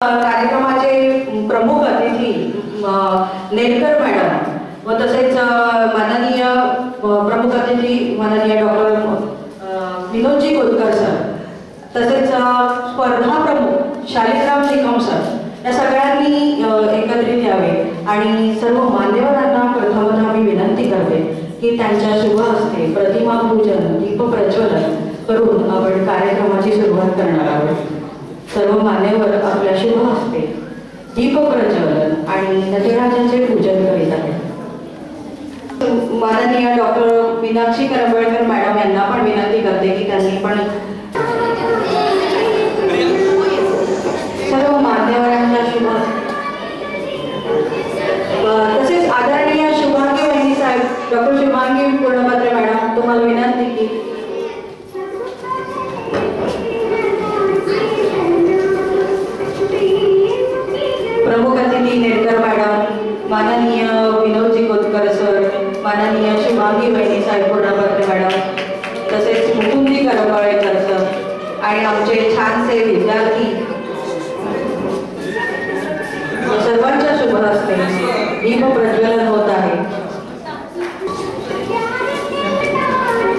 कार्यक्रमाचे प्रमुख अतिथी नेरकर मॅडम व तसेच माननीय प्रमुख अतिथी माननीय डॉक्टर विनोदजी कोतकर सर, तसेच स्पर्धा प्रमुख शालिग्राम निकम सर या सगळ्यांनी एकत्रित यावे आणि सर्व मान्यवरांना प्रथमतः मी विनंती करते की त्यांच्या शुभ हस्ते प्रतिमा पूजन दीप प्रज्वलन करून आपण कार्यक्रमाची सुरुवात करणार आहोत। सर्व मान्यवर आपल्या शुभ हस्ते दीप प्रज्वलन आणि नटराजाचे पूजन करीत आहेत। माननीय डॉक्टर मीनाक्षी करंबळकर मॅडम यांना पण विनंती करते की त्यांनी पण सर्व मान्यवरांच्या शुभ तसेच आदरणीय शुभांगी वहिनी साहेब डॉक्टर शुभांगी पूर्णपत्र मॅडम तुम्हाला विनंती की प्रमुख अतिथी नेरकर मॅडम, माननीय विनोदजी कोतकर सर, माननीय शुभांगी वहिनी साहेब पूर्णपत्र मॅडम, तसेच मुकुंदजी करंबळकर सर आणि आमचे छानसे विद्यार्थी सर्वांच्या शुभ हस्ते दीप प्रज्वलन होत आहे।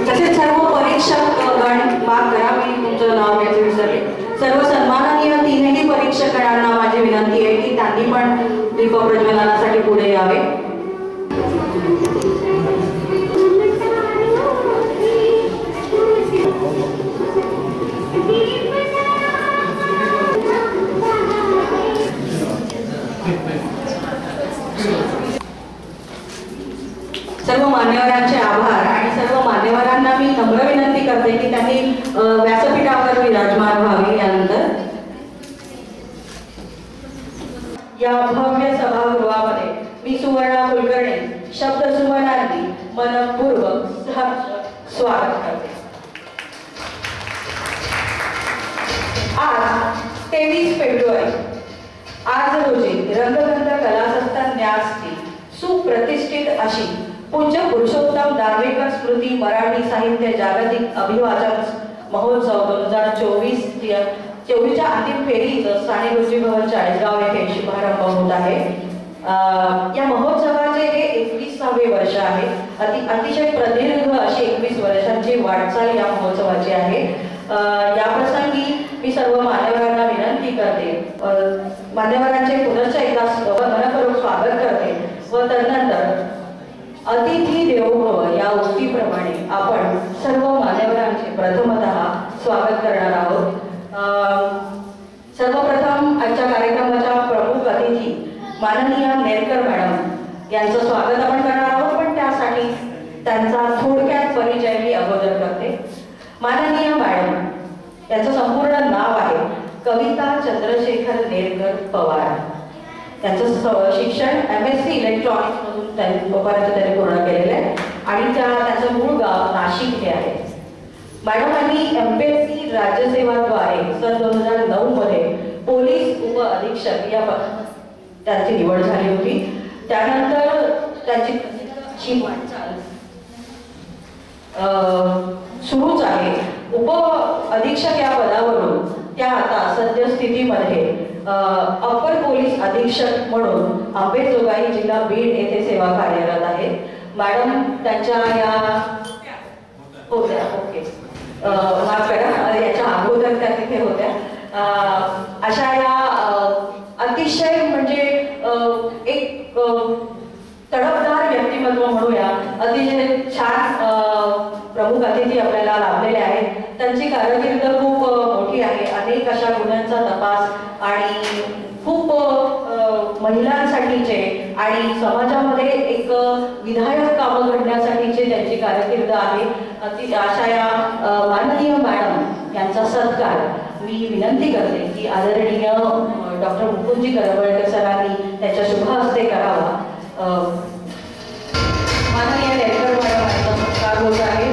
तसेच सर्व परीक्षक गण माफ करा मी तुमचं नाव घ्यायचं विसरले, सर्व सन्माननीय तीनही परीक्षकांना माझी विनंती आहे की त्यांनी पण दीप प्रज्वलनासाठी पुढे यावे। सर्व मान्यवरांचे आभार आणि सर्व मान्यवरांना मी नम्र विनंती करते की त्यांनी व्यासपीठावर विराजमान व्हावे। यानंतर या भव्य सभागृहामध्ये मी सुवर्णा कुलकर्णी शब्द सुमनांनी मनपूर्वक स्वागत करते। आज 23 फेब्रुवारी आज रोजी रंगगंध कलासंस्था न्यासची सुप्रतिष्ठित अशी पूज्य पुरुषोत्तम दार्वेकर स्मृती मराठी साहित्य जागतिक अभिवाचन महोत्सव 2024च्या अंतिम फेरीचं साने गुरुजी भवन चाळीसगाव येथे शुभारंभ होत आहे। या महोत्सवाचे हे 21वे वर्ष आहे। अतिशय प्रदीर्घ अशी 21 वर्षांची वाटचाल या महोत्सवाची आहे। या प्रसंगी मी सर्व मान्यवरांना विनंती करते, मान्यवरांचे पुनश्च एकदा मनपूर्वक स्वागत करते व तदनंतर अतिथी देवो भव या उक्तीप्रमाणे आपण सर्व मान्यवरांचे प्रथमतः स्वागत करणार आहोत। सर्वप्रथम आजच्या कार्यक्रमाच्या प्रमुख अतिथी माननीय नेरकर मॅडम यांचं स्वागत आपण करणार आहोत, पण त्यासाठी त्यांचा थोडक्यात परिचय मी अगोदर करते। माननीय मॅडम यांचं संपूर्ण नाव आहे कविता चंद्रशेखर नेरकर पवार। त्यांचं शिक्षण MSc इलेक्ट्रॉनिक्स मधून त्यांनी पूर्ण केलेलं आहे आणि त्यांचं मूळ गाव नाशिक हे आहे। मॅडमांनी MPSC राज्यसेवाद्वारे सन 2009 मध्ये पोलीस उप अधीक्षक या त्यांची निवड झाली होती। त्यानंतर त्यांची वाटचाल सुरूच आहे। उप अधीक्षक या पदावरून त्या आता सद्यस्थितीमध्ये अपर पोलीस अधीक्षक म्हणून अंबेजोगाई जिल्हा बीड येथे सेवा कार्यरत आहे। मॅडम त्यांच्या या होत्या माफ करा याच्या अगोदर त्या तिथे होत्या। अशा या अतिशय म्हणजे एक तडफदार व्यक्तिमत्व म्हणूया, अतिशय छान प्रमुख अतिथी आपल्याला लाभलेले आहेत। त्यांची कारकीर्द खूप मोठी आहे, अनेक अशा गुन्ह्यांचा तपास आणि खूप महिलांसाठीचे आणि समाजामध्ये एक विधायक कामं घडण्यासाठीचे त्यांची कारकीर्द आहे। अशा या माननीय मॅडम यांचा सत्कार मी विनंती करते की आदरणीय डॉक्टर मुकुंदजी करंबळकर सरांनी त्याच्या शुभ हस्ते करावा। माननीय नेरकर मॅडम यांचा सत्कार होत आहे।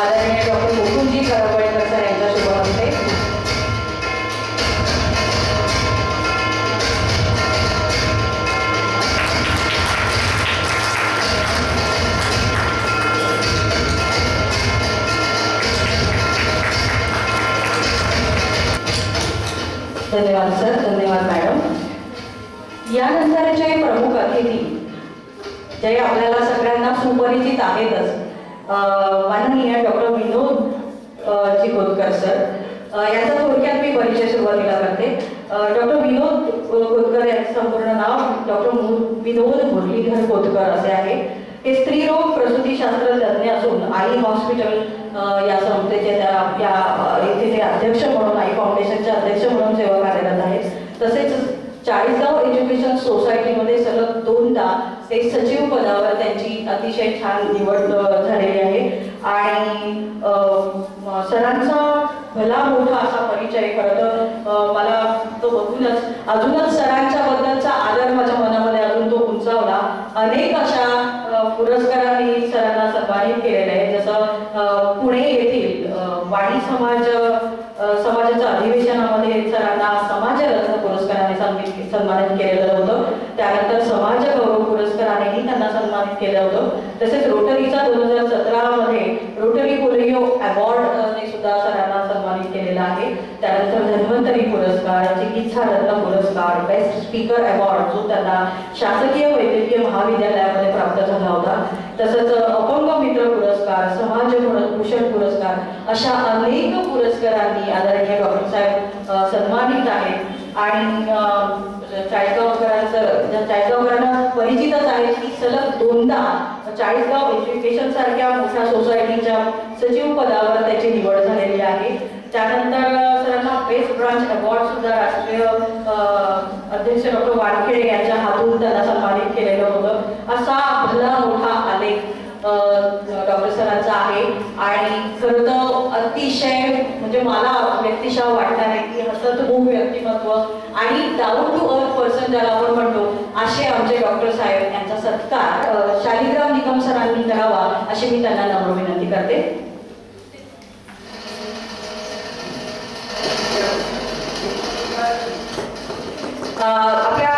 आदरणीय डॉक्टर मुकुंदजी करंबळकर सर यांच्या शुभ हस्ते धन्यवाद सर, धन्यवाद मॅडम. यानंतरचे प्रमुख अतिथी जे आपल्याला सगळ्यांना सुपरिचित आहेतच, माननीय डॉक्टर विनोद खोतकर सर. याचा थोडक्यात मी परिचय सुरुवातीला करते. डॉक्टर विनोद खोतकर यांचे संपूर्ण नाव डॉक्टर विनोद मुरलीधर खोतकर असे आहे. हे स्त्रीरोग प्रसूतीशास्त्र तज्ज्ञ असून आई हॉस्पिटल या संस्थेचे इथे ते अध्यक्ष म्हणून, आई फाउंडेशनचे अध्यक्ष म्हणून सेवा कार्यरत आहेत. तसेच चाळीसगाव एज्युकेशन सोसायटीमध्ये सलग 2दा ते सचिव पदावर त्यांची अतिशय छान निवड झालेली आहे. आणि सरांचा भला मोठा असा परिचय, खरं तर मला तो बघूनच अजूनच सरांच्या बद्दलचा आदर माझ्या मनामध्ये अजून तो उंचावला. अनेक अशा पुरस्कारांनी सरांना सन्मानित केलेलं आहे. जसं पुणे येथील वाणी समाजाच्या अधिवेशनामध्ये सरांना समाजरत्न पुरस्काराने सन्मानित केलेलं होतं. त्यानंतर समाज गौरव पुरस्कारानेही त्यांना सन्मानित केलं होतं. तसेच रोटरीचा 2017 मध्ये रोटरी पोलिओ अवॉर्डने सुद्धा सरांना सन्मानित केलेला आहे. त्यानंतर धन्वंतरी पुरस्कार, चिकित्सा रत्न पुरस्कार, बेस्ट स्पीकर अवॉर्ड जो त्यांना शासकीय वैद्यकीय महाविद्यालयामध्ये प्राप्त झाला होता. तसंच अपंग मित्र पुरस्कार, समाज भूषण पुरस्कार, अशा अनेक पुरस्कारांनी आदरणीय डॉक्टर साहेब सन्मानित आहेत. आणि चाळीसगावकरांना परिचितच आहे की सलग 2दा चाळीसगाव एज्युकेशन सारख्या मोठ्या सोसायटीच्या सचिव पदावर त्याची निवड झालेली आहे. त्यानंतर सरांना बेस्ट ब्रांच अवॉर्ड सुद्धा राष्ट्रीय अध्यक्ष डॉक्टर वानखेडे यांच्या हातून त्यांना सन्मानित केलेलं होतं. असा भला मोठा आलेख डॉक्टर सरांचा आहे. आणि खरं तर अतिशय म्हणजे मला व्यक्तिशः वाटणार आहे की हसतमुख व्यक्तिमत्व आणि डाऊन टू अर्थ पर्सन ज्याला आपण म्हणतो, असे आमचे डॉक्टर साहेब यांचा सत्कार शालिग्राम निकम सरांनी करावा अशी मी त्यांना नम्र विनंती करते. आपल्या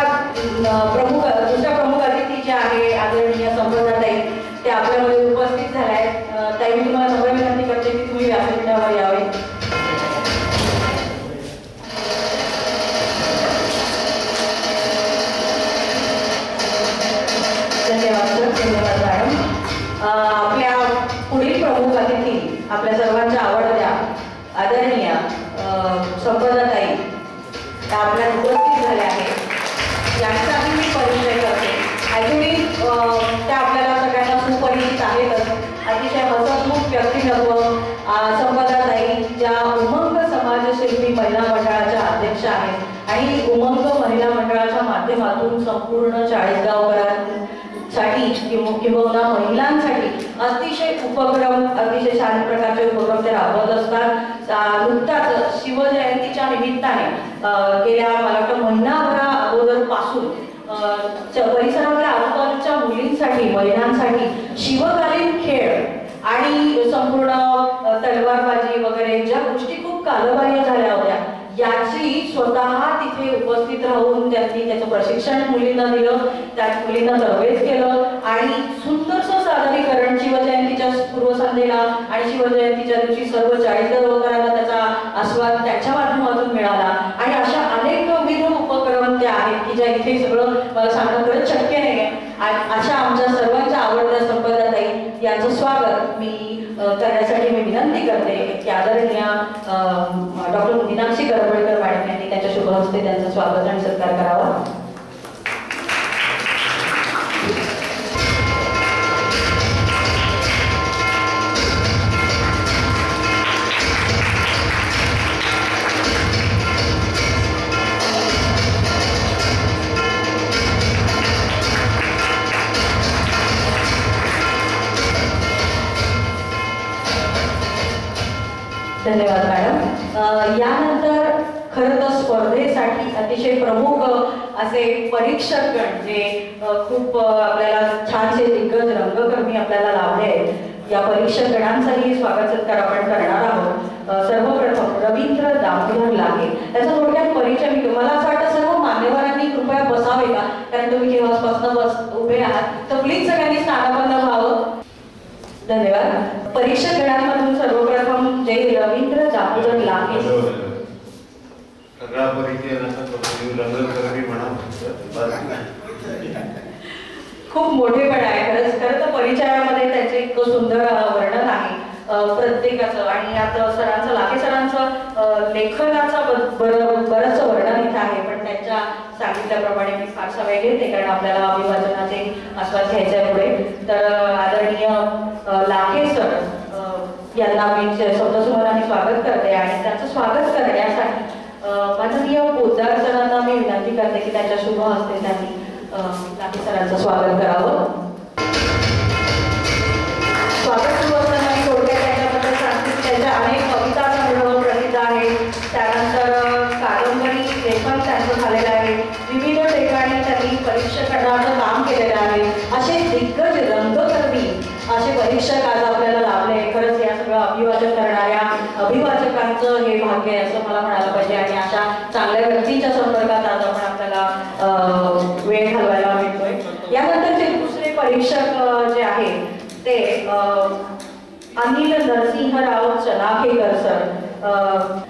दुसऱ्या प्रमुख अतिथी जे आहे आदरणीय संपदाताई, ते आपल्यामध्ये उपस्थित झाल्या आहेत. ताई, मी तुम्हाला नम्र विनंती करते की तुम्ही व्यासपीठावर यावे. धन्यवाद सर, धन्यवाद मॅडम. आपल्या पुढील प्रमुख अतिथी आपल्या सर्वांच्या आवडत्या आदरणीय संपदाताई आपल्या उपस्थित झाल्या आहेत. यांचाही मी परिचय करते. ॲक्च्युली त्या आपल्याला सगळ्यांना सुपरिचित आहेतच. अतिशय हसतमुख व्यक्तिमत्व संपदाताई ज्या उमंग समाजशिल्पी महिला मंडळाच्या अध्यक्ष आहेत आणि उमंग महिला मंडळाच्या माध्यमातून संपूर्ण चाळीसगावकरांसाठी किंवा महिलांसाठी अतिशय उपक्रम, अतिशय छान प्रकारचे उपक्रम ते राबवत असतात. नुकताच शिवजयंतीच्या निमित्ताने गेल्या मला वाटतं महिनाभरा अगोदरपासून परिसरातल्या आजूबाजूच्या मुलींसाठी, महिलांसाठी शिवकालीन खेळ आणि संपूर्ण तलवारबाजी वगैरे ज्या गोष्टी खूप कालबाह्य झाल्या होत्या, याची स्वतः तिथे उपस्थित राहून त्यांनी त्याचं प्रशिक्षण मुलींना दिलं, त्या मुलींना तरबेज केलं आणि सुंदरसं सादरीकरण शिवजयंतीच्या पूर्वसंध्येला आणि शिवजयंतीच्या दिवशी सर्व चाळीसगावकरांना त्याचा आस्वाद त्याच्या माध्यमातून मिळाला. आणि अशा अनेक विविध उपक्रम त्या आहेत की ज्या इथे सगळं मला सांगणं खरंच शक्य नाही आहे. अशा आमच्या सर्वांच्या आवडत्या संपदाताई यांचं स्वागत मी करण्यासाठी मी विनंती करते की आदरणीय डॉक्टर मीनाक्षी करवळकर मॅडम यांनी त्यांच्या शुभ हस्ते त्यांचं स्वागत आणि सत्कार करावा. धन्यवाद मॅडम. यानंतर खरं तर स्पर्धेसाठी अतिशय प्रमुख असे परीक्षकगण जे खूप आपल्याला छानसे दिग्गज रंगकर्मी आपल्याला लाभले आहेत, या परीक्षकगणांचाही स्वागत सत्कार आपण करणार आहोत. सर्वप्रथम रवींद्र दामोदर लागे, त्याचा थोडक्यात परिचय मी तुम्हाला असं वाटतं सर्व मान्यवरांनी कृपया बसावे का, कारण तुम्ही केव्हापासून उभे आहात, तर प्लीज सगळ्यांनी स्थानापन्न व्हावं. धन्यवाद. परीक्षक गणांमधून सर्वप्रथम जय रवींद्र दामोदर लागे. सगळा परिचय रंगकर्मी म्हणा. खूप मोठेपण आहे खरं तर परिचयामध्ये त्याचे इतकं सुंदर वर्णन आहे प्रत्येकाचं. आणि आता सरांचं लाखे सरांचं लेखनाचं बरंच वर्णन इथं आहे, पण त्यांच्या सांगितल्याप्रमाणे मी फारसा वेळ घेते कारण आपल्याला अभिवाचनाचे आस्वाद घ्यायचे आहे पुढे. तर आदरणीय लाखे सर यांना मी शब्दसुमनाने स्वागत करते आणि त्यांचं स्वागत करण्यासाठी माननीय पोद्दार सरांना मी विनंती करते की त्यांच्या शुभ हस्ते त्यांनी लाखे सरांचं स्वागत करावं. स्वागत सुरू असताना मी थोडक्यात त्यांच्याबद्दल सांगते की त्यांच्या अनेक कविता संग्रह प्रसिद्ध आहेत. त्यानंतर कादंबरी लेखन त्यांचं झालेलं आहे. विविध ठिकाणी त्यांनी परीक्षकांचं काम केलेलं आहे. असे दिग्गज रंगकर्मी असे परीक्षक आज आपल्याला लाभले. खरंच या सगळं अभिवाचन करणाऱ्या अभिवाचकांचं हे भाग्य आहे असं मला म्हणायला पाहिजे. आणि अशा चांगल्या व्यक्तींच्या संपर्कात आज आपण आपल्याला वेळ घालवायला मिळतोय. यानंतरचे दुसरे परीक्षक जे आहेत ते अनिल नरसिंहराव चनाखेकर सर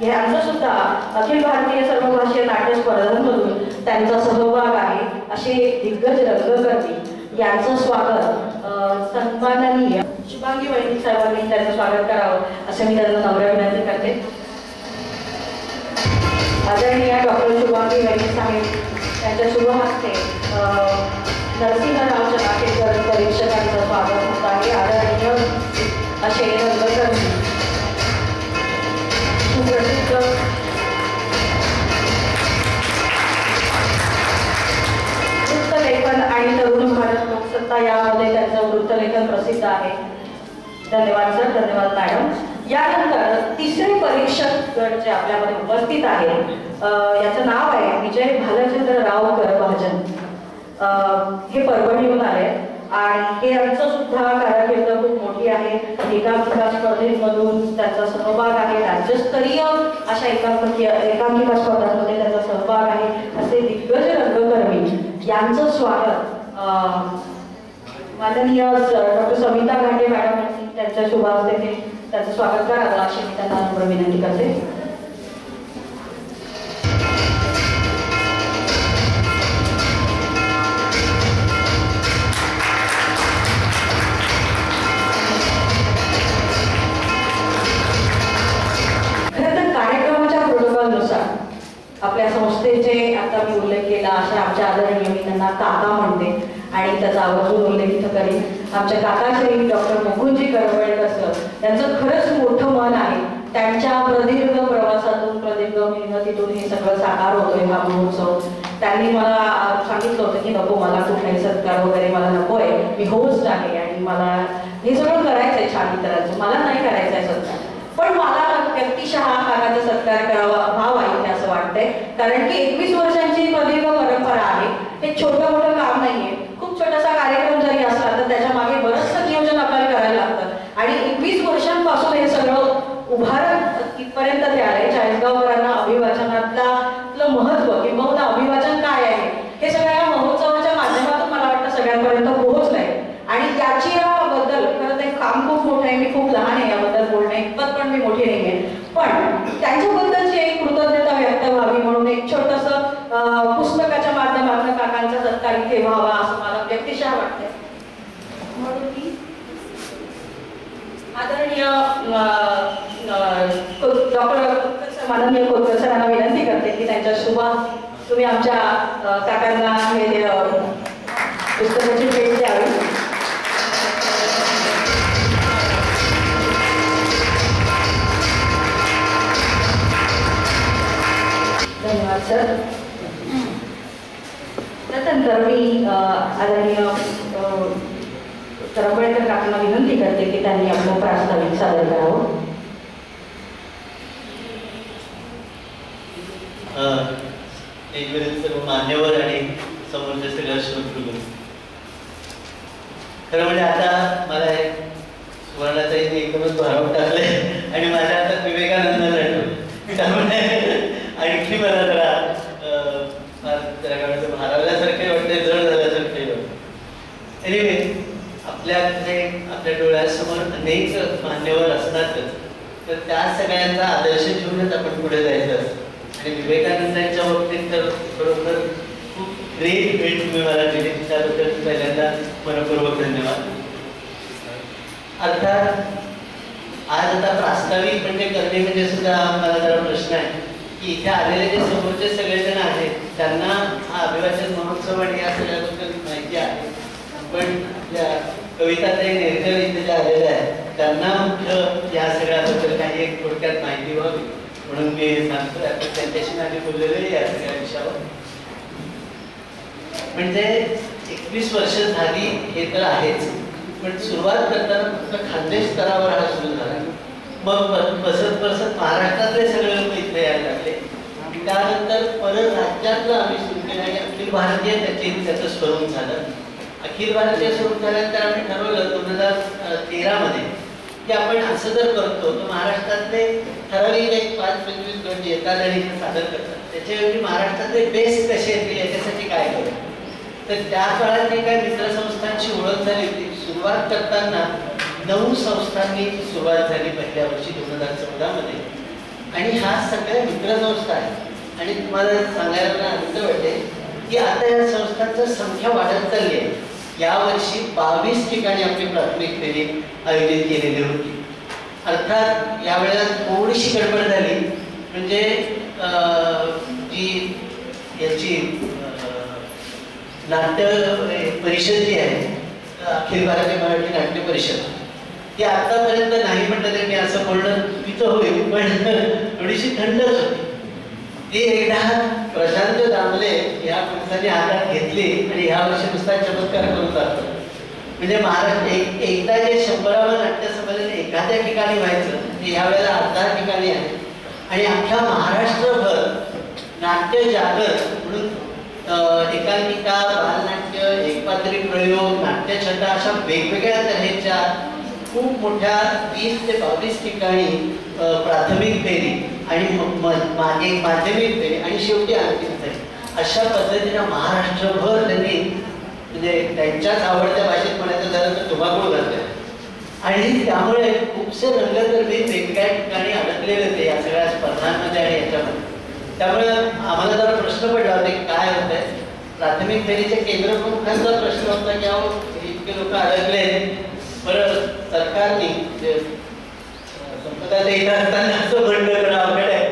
यांचं सुद्धा अखिल भारतीय सर्वभाषीय नाट्य स्पर्धांमधून त्यांचा सहभाग आहे. असे दिग्गज रंगकर्मी यांचं स्वागत सन्माननीय शुभांगी वहिनी साहेबांनी त्यांचं स्वागत करावं असं मी त्यांना नम्र विनंती करते. आदरणीय डॉक्टर शुभांगी वहिनी साहेब त्यांच्या शुभ हस्ते नरसिंहराव चनाखेकर परीक्षकांचं स्वागत होत आहे. आदरणीय असे रंगकर्मी सुप्रसिद्ध वृत्तलेखन आणि तरुण भारत लोकसत्ता यामध्ये त्यांचं वृत्तलेखन प्रसिद्ध आहे. धन्यवाद सर. धन्यवाद मॅडम. यानंतर तिसरे परीक्षक गट जे आपल्यामध्ये उपस्थित आहे याचं नाव आहे विजय भालचंद्र राव करभाजन. हे परभणीहून आले आणि हे यांचं सुद्धा कारकीर्द खूप मोठी आहे. एकांकिका स्पर्धेमधून त्यांचा सहभाग आहे. राज्यस्तरीय अशा एकांकिका स्पर्धांमध्ये त्यांचा सहभाग आहे. असे दिग्गज रंगकर्मी यांचं स्वागत माननीय डॉक्टर समिता घाटे मॅडम यांनी त्यांच्या शुभ हस्ते त्याचं स्वागत करावं अशी मी त्यांना नम्र विनंती करते. आपल्या संस्थेचे आता मी उल्लेख केला अशा आमच्या आदरणीय मी त्यांना काका म्हणते आणि त्याचा आवर्जून उल्लेख इथं करेन. आमच्या काकाश्री डॉक्टर मुकुंदजी करवळकर सर यांचं खरंच मोठं मन आहे. त्यांच्या प्रदीर्घ प्रवासातून प्रदीर्घ मेहनतीतून हे सगळं साकार होतोय हा महोत्सव. त्यांनी मला सांगितलं होतं की नको मला कुठलाही सत्कार वगैरे मला नको आहे, मी होस्ट आहे आणि मला हे सगळं करायचंय छान इतरांचं, मला नाही करायचंय सत्कार, पण मला व्यक्तिशः काकाचा सत्कार करावा व्हावा इथे असं वाटतंय. कारण की 21 वर्षांची प्रदीर्घ परंपरा आहे. हे छोटं मोठं काम नाहीये. खूप छोटासा कार्यक्रम जरी असला तर त्याच्या मागे बरंचसं नियोजन आपल्याला करायला लागतं आणि 21 वर्षांपासून हे सगळं उभारत इथपर्यंत ते आले. चाळीसगावकरांना अभिवाचनातलं महत्व किंवा अभिवाचन काय आहे हे सगळ्या महोत्सवाच्या माध्यमातून मला वाटतं सगळ्यांपर्यंत पोहोचलंय आणि याची याबद्दल खरं ते काम खूप मोठं आहे. मी खूप लहान आहे याबद्दल बोलणे इतपत पण मी मोठी नाही आहे, पण त्यांच्याबद्दलची एक कृतज्ञता व्यक्त व्हावी म्हणून एक छोटंसं पुस्तकाच्या माध्यमातून काकांचा सत्कार इथे व्हावा असं मला व्यक्तिशः वाटतंय. म्हणून मी आदरणीय डॉक्टर माननीय कोतकर सरांना विनंती करते की त्यांच्या शुभा तुम्ही आमच्या काकांना हे पुस्तकाची भेट द्यावी. धन्यवाद सर. त्यानंतर मी आदरणीय करंबळकर काकांना विनंती करते की त्यांनी आपलं प्रास्ताविक सादर करावं. सर्व मान्यवर आणि समोरचे सगळ्या श्रोतृ, खरं म्हणजे आता मला सुवर्णाचा इथे एकदमच भरावं टाकलंय आणि माझ्या आता विवेकानंद लढलो त्यामुळे आणखी मला जरा भारावल्यासारखे वाटते, जड झाल्यासारखे वाटते. एनिवे आपल्या डोळ्यासमोर अनेक मान्यवर असतातच, तर त्या सगळ्यांचा आदर्श घेऊनच आपण पुढे जायचं असतं. आणि विवेकानंदांच्या बाबतीत तर खरोखर ग्रेट भेट तुम्ही मला दिली, त्याबद्दल पहिल्यांदा मनपूर्वक धन्यवाद. अर्थात आज आता प्रास्ताविक म्हणजे करणे म्हणजे सुद्धा मला जरा प्रश्न आहे की इथे आलेले जे समोरचे सगळेजण आहेत त्यांना हा अभिवाचन महोत्सव आणि या सगळ्याबद्दल माहिती आहे, पण आपल्या कविताताई नेरकर इथे ज्या आलेल्या आहेत त्यांना मुख्य या सगळ्याबद्दल काही एक थोडक्यात माहिती व्हावी म्हणून मी सांगतो. आपण त्यांच्याशी माझे बोललेले या सगळ्या विषयावर. म्हणजे 21 वर्ष झाली हे तर आहेच, पण सुरुवात करताना फक्त खानदेश स्तरावर हा सुरू झाला. मग बसत महाराष्ट्रातले सगळे लोक इथे यायला लागले. त्यानंतर परत राज्यातलं आम्ही सुरू केलं आणि अखिल भारतीय त्याचं स्वरूप झालं. अखिल भारतीय स्वरूप झाल्यानंतर आम्ही ठरवलं 2013 मध्ये की आपण असं जर करतो तर महाराष्ट्रातले ठराविक एक 5-25 गट येतात आणि सादर करतात, त्याच्याऐवजी महाराष्ट्रातले बेस्ट कसे येतील याच्यासाठी काय करू. तर त्या काळात जे काही मित्रसंस्थांची ओळख झाली होती. सुरुवात करताना 9 संस्थांनी सुरुवात झाली पहिल्या वर्षी 2014 मध्ये, आणि ह्या सगळ्या मित्रसंस्था आहेत. आणि तुम्हाला सांगायला मला आनंद वाटेल की आता या संस्थांची संख्या वाढत चालली आहे. यावर्षी 22 ठिकाणी आपली प्राथमिक फेरी आयोजित केलेली होती. अर्थात यावेळेला थोडीशी गडबड झाली, म्हणजे जी याची नाट्य परिषद जी आहे, अखिल भारतीय मराठी नाट्य परिषद, ती आतापर्यंत नाही म्हटलं तरी मी असं बोलणं चुकीचं होईल, पण थोडीशी थंडच होती. ती एकदा प्रशांत दामले या माणसाने हातात घेतली आणि ह्या वर्षी नुसता चमत्कार करून जातो. म्हणजे महाराष्ट्र एकदा जे 100वे नाट्य संमेलन एखाद्या ठिकाणी व्हायचं ते यावेळेला 10 ठिकाणी आहे. आणि अख्ख्या महाराष्ट्रभर नाट्य जागर म्हणून एकांकिका, बालनाट्य, एकपात्री प्रयोग, नाट्यछटा अशा वेगवेगळ्या तऱ्हेच्या खूप मोठ्या 20 ते 22 ठिकाणी प्राथमिक फेरी आणि मागे माध्यमिक फेरी आणि शेवटी अंतिम फेरी अशा पद्धतीने महाराष्ट्रभर त्यांनी म्हणजे त्यांच्याच आवडत्या भाषेत म्हणायचं झालं तर धुमाकूळ घातले. आणि त्यामुळे खूपसे रंगकर्मी वेगवेगळ्या ठिकाणी अडकलेले होते या सगळ्या स्पर्धांमध्ये आणि याच्यामध्ये. त्यामुळे आम्हाला जरा प्रश्न पडला होता की काय होत आहे. प्राथमिक फेरीच्या केंद्रप्रमुखांचा प्रश्न होता की अहो इतके लोक अडकले, बरं सरकारने संपदा इथं असताना असं म्हणणं करणं अवघड आहे,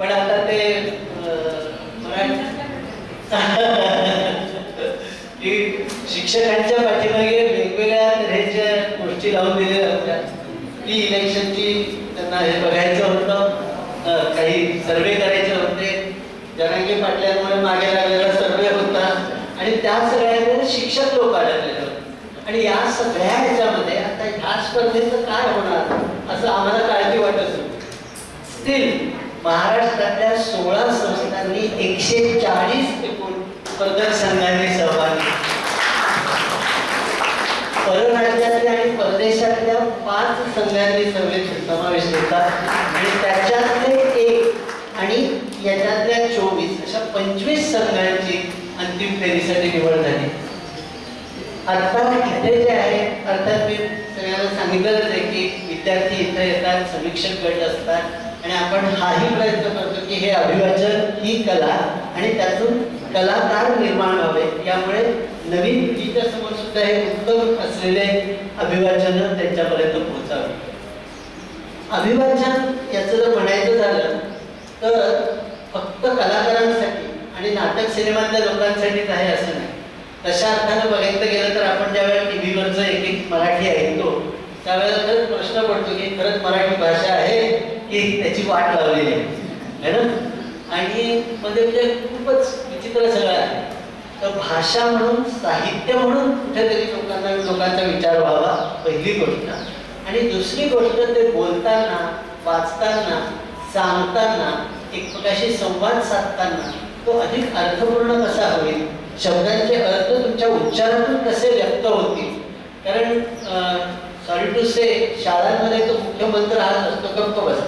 पण आता ते शिक्षकांच्या पाठीमागे वेगवेगळ्या तऱ्हेच्या गोष्टी लावून दिलेल्या होत्या की इलेक्शनची त्यांना हे बघायचं होतं, काही सर्वे करायचे होते, जरांगे पाटलांमुळे मागे लागलेला सर्वे होता आणि त्या सगळ्या शिक्षक लोक अडकलेले होते. आणि या सगळ्या ह्याच्यामध्ये आता ह्या स्पर्धेचं काय होणार असं आम्हाला काळजी वाटत होती. स्टील महाराष्ट्रातल्या 16 संस्थांनी 140 एकूण स्पर्धक संघांनी सहभागी, परराज्यातल्या आणि परदेशातल्या 5 संघांनी समावेश होता आणि त्याच्यातले 1 आणि याच्यातल्या 24 अशा 25 संघांची अंतिम फेरीसाठी निवड झाली. आता इथे जे आहे, अर्थात मी सगळ्यांना सांगितलंच आहे की विद्यार्थी इथे येतात, समीक्षक गट असतात आणि आपण हाही प्रयत्न करतो की हे अभिवाचन ही कला आणि त्यातून कलाकार निर्माण व्हावे, यामुळे नवीन पिढीच्या समोर सुद्धा हे उत्तम असलेले अभिवाचन त्यांच्यापर्यंत पोहोचावे. अभिवाचन याचं जर म्हणायचं झालं तर फक्त कलाकारांसाठी आणि नाटक सिनेमातल्या लोकांसाठीच आहे असं नाही. तशा अर्थानं बघायचं गेलं तर आपण ज्यावेळेला टीव्हीवरचं एक मराठी ऐकतो त्यावेळेला खरंच प्रश्न पडतो की खरंच मराठी भाषा आहे की त्याची वाट लावलेली आहे ना. आणि म्हणजे खूपच विचित्र सगळं आहे. तर भाषा म्हणून, साहित्य म्हणून कुठेतरी लोकांचा विचार व्हावा, पहिली गोष्ट. आणि दुसरी गोष्ट ते बोलताना, वाचताना, सांगताना, एकमेकाशी संवाद साधताना तो अधिक अर्थपूर्ण कसा होईल, शब्दांचे अर्थ तुमच्या उच्चारातून कसे व्यक्त होतील. कारण सॉरी टू से शाळांमध्ये तो मुख्य मंत्र हाच असतो, गप्प बस,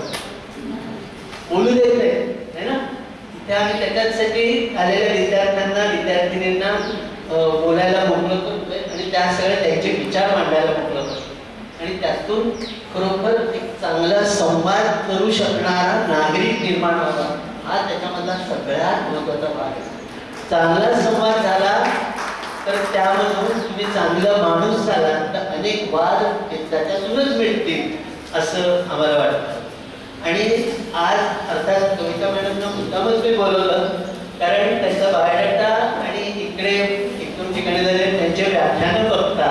बोलू देत नाही है ना. इथे आम्ही त्याच्यासाठी आलेल्या विद्यार्थ्यांना, विद्यार्थिनींना बोलायला मोकळं करतोय आणि त्या सगळ्या त्यांचे विचार मांडायला मोकळं करतोय आणि त्यातून खरोखर एक चांगला संवाद करू शकणारा नागरिक निर्माण व्हावा, हा त्याच्यामधला सगळ्यात महत्त्वाचा भाग आहे. चांगला संवाद झाला तर त्यामधून तुम्ही चांगला माणूस झाला तर अनेक वाद त्याच्यातूनच मिळतील असं आम्हाला वाटतं. आणि आज अर्थात कविता मॅडमना मुद्दामच मी बोलवलं कारण त्यांचा बायोडाटा आणि इकडे एक दोन ठिकाणी झाले त्यांचे व्याख्यानं बघता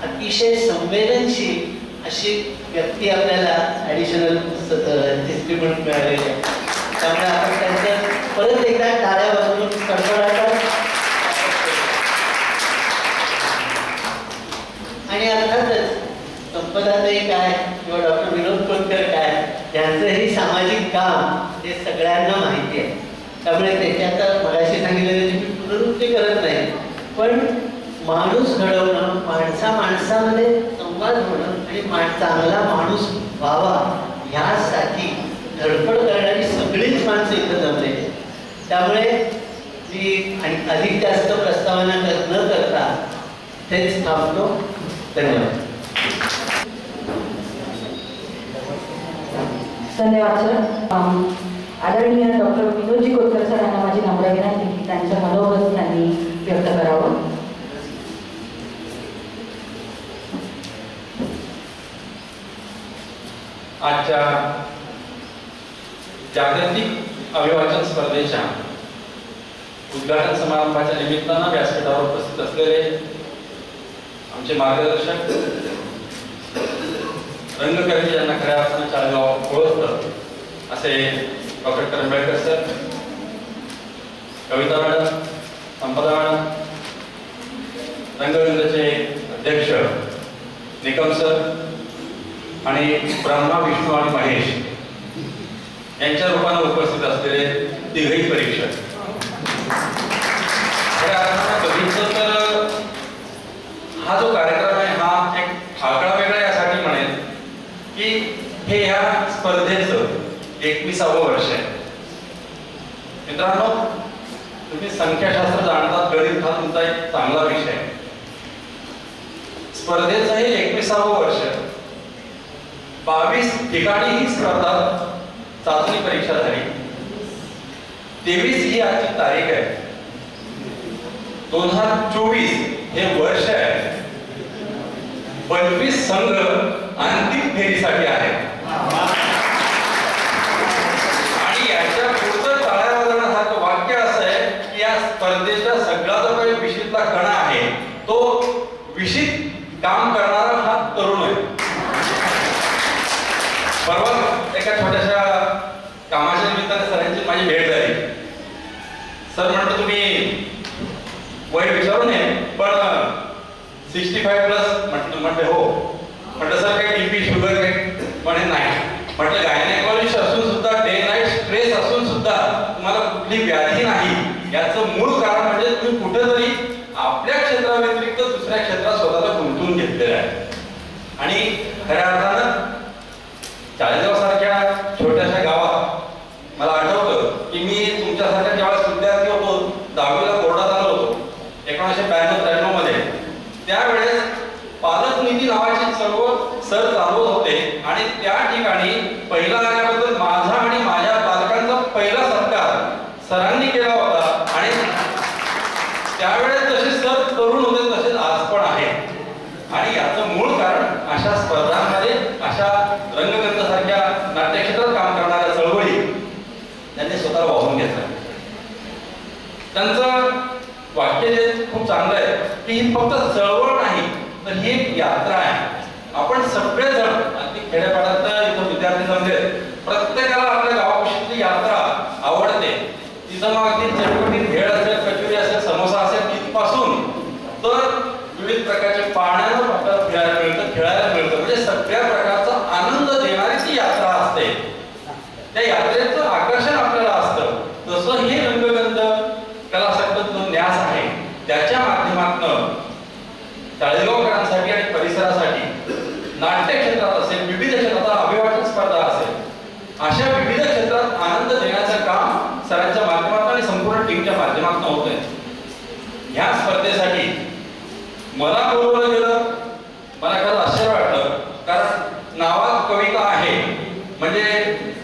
अतिशय संवेदनशील अशी व्यक्ती आपल्याला ॲडिशनल हिस्ट्री म्हणून मिळालेली आहे. त्यामुळे आपण त्यांचं परत एकदा टाळ्या वाजवून कडकडाटात आणि अर्थातच संपदाताई काय किंवा डॉक्टर विनोद कोलकर काय यांचंही सामाजिक काम हे सगळ्यांना माहिती आहे. त्यामुळे त्याच्यात मगाशी सांगितलेलं मी पुनरुक्ती करत नाही पण माणूस घडवणं माणसामध्ये संवाद होणं आणि चांगला माणूस व्हावा ह्यासाठी धडपड करणारी सगळीच माणसं इथं जमले. त्यामुळे मी आणि अधिक जास्त प्रस्तावना न करता तेच थांबतो. धन्यवाद. धन्यवाद सर. आदरणीय डॉक्टर विनोदजी कोलकर सर यांना माझी नम्र विनंती की त्यांचं मनोगत त्यांनी व्यक्त करावं. आजच्या जागतिक अभिवाचन स्पर्धेच्या उद्घाटन समारंभाच्या निमित्तानं व्यासपीठावर उपस्थित असलेले आमचे मार्गदर्शक रंगकर्मी यांना खऱ्या अर्थानं चाळीसगाव ओळखतं असे डॉक्टर करंबेळकर सर, कविता मॅडम, संपदा मॅडम, रंगविंदचे अध्यक्ष निकम सर आणि ब्रह्मा, विष्णू आणि महेश यांच्या रूपाने उपस्थित असलेले तिघही परीक्षक. खऱ्या अर्थानं बघितलं तर हा जो कार्यक्रम आहे हा एक आगळा वेगळा यासाठी म्हणेल की हे ह्या स्पर्धेचं 21वं वर्ष आहे. मित्रांनो, तुम्ही संख्याशास्त्र जाणतात, गणित हा तुमचा एक चांगला विषय आहे. स्पर्धेचं हे 21वं वर्ष. 22 ठिकाणी ही स्पर्धा चाचणी परीक्षा झाली. 23 ही आजची तारीख आहे. 2024 हे वर्ष आहे. 25 संघ अंतिम फेरीसाठी आहे आणि याच्या पुढचं टाळ्या वाजवण्यासारखं वाक्य असं आहे की या स्पर्धेचा सगळा जो काही विशितला कणा आहे तो विशित काम करणारा हा तरुण आहे. परवा एका छोट्याशा कामाच्या निमित्ताने सरांची माझी भेट झाली. सर म्हणतो तुम्ही वय विचारू नये पण 65+ म्हटलं हो. म्हटलं सर काही बीपी शुगर काही म्हणे नाही. म्हटलं गायनेकॉलॉजिस्ट असून सुद्धा डे नाईट स्ट्रेस असून सुद्धा तुम्हाला कुठली व्याधी नाही याचं मूळ कारण म्हणजे तुम्ही कुठेतरी आपल्या क्षेत्राव्यतिरिक्त दुसऱ्या क्षेत्रात स्वतःला गुंतवून घेतलेलं आहे. आणि खऱ्या अर्थानं चाळीसगाव सारख्या छोट्याशा गावात मला आठवतं की मी तुमच्यासारख्या ज्यावेळेस विद्यार्थी होतो 10वीला बोर्डात आलो होतो 1992-93 मध्ये. त्यावेळेस पालक निधी नावाची चळवळ सर चालवत होते आणि त्या ठिकाणी पहिला आल्याबद्दल माझा आणि माझ्या पालकांचा पहिला सत्कार सरांनी केला होता. आणि त्यावेळेस जसे सर तरुण होते तसेच आज पण आहे. आणि याचं मूळ कारण अशा स्पर्धांमध्ये अशा रंगगंधासारख्या नाट्यक्षेत्रात काम करणाऱ्या चळवळी त्यांनी स्वतःला वाहून घेतला. त्यांचं वाक्य जे खूप चांगलं आहे की ही फक्त चळवळ नाही तर ही एक यात्रा आहे. आपण सगळेजण अगदी खेड्यापाड्यात इथं विद्यार्थी जमले प्रत्येकाला आपल्या गावापासूनची यात्रा आवडते. तिथं मग अगदी चटपटी भेळ असेल, कचोरी असेल, समोसा असेल तिथपासून तर विविध प्रकारच्या पाण्यावर आपल्याला फिरायला मिळतं, खेळायला मिळतं. म्हणजे सगळ्या प्रकारचा आनंद देणारी ती यात्रा असते. त्या यात्रेचं आकर्षण आपल्याला असतं. तसं हे रंगगंध कला संगत जो न्यास आहे त्याच्या माध्यमातून चाळीसगावकरांसाठी आणि परिसरासाठी नाट्य क्षेत्रात असेल, विविध क्षेत्रात अभिवाचन स्पर्धा असेल, अशा विविध क्षेत्रात आनंद देण्याचं काम सरांच्या माध्यमातून आणि संपूर्ण टीमच्या माध्यमातून होत आहे. ह्या स्पर्धेसाठी मला बोलवलं गेलं, मला खरं आश्चर्य वाटलं. कारण नावात कविता आहे म्हणजे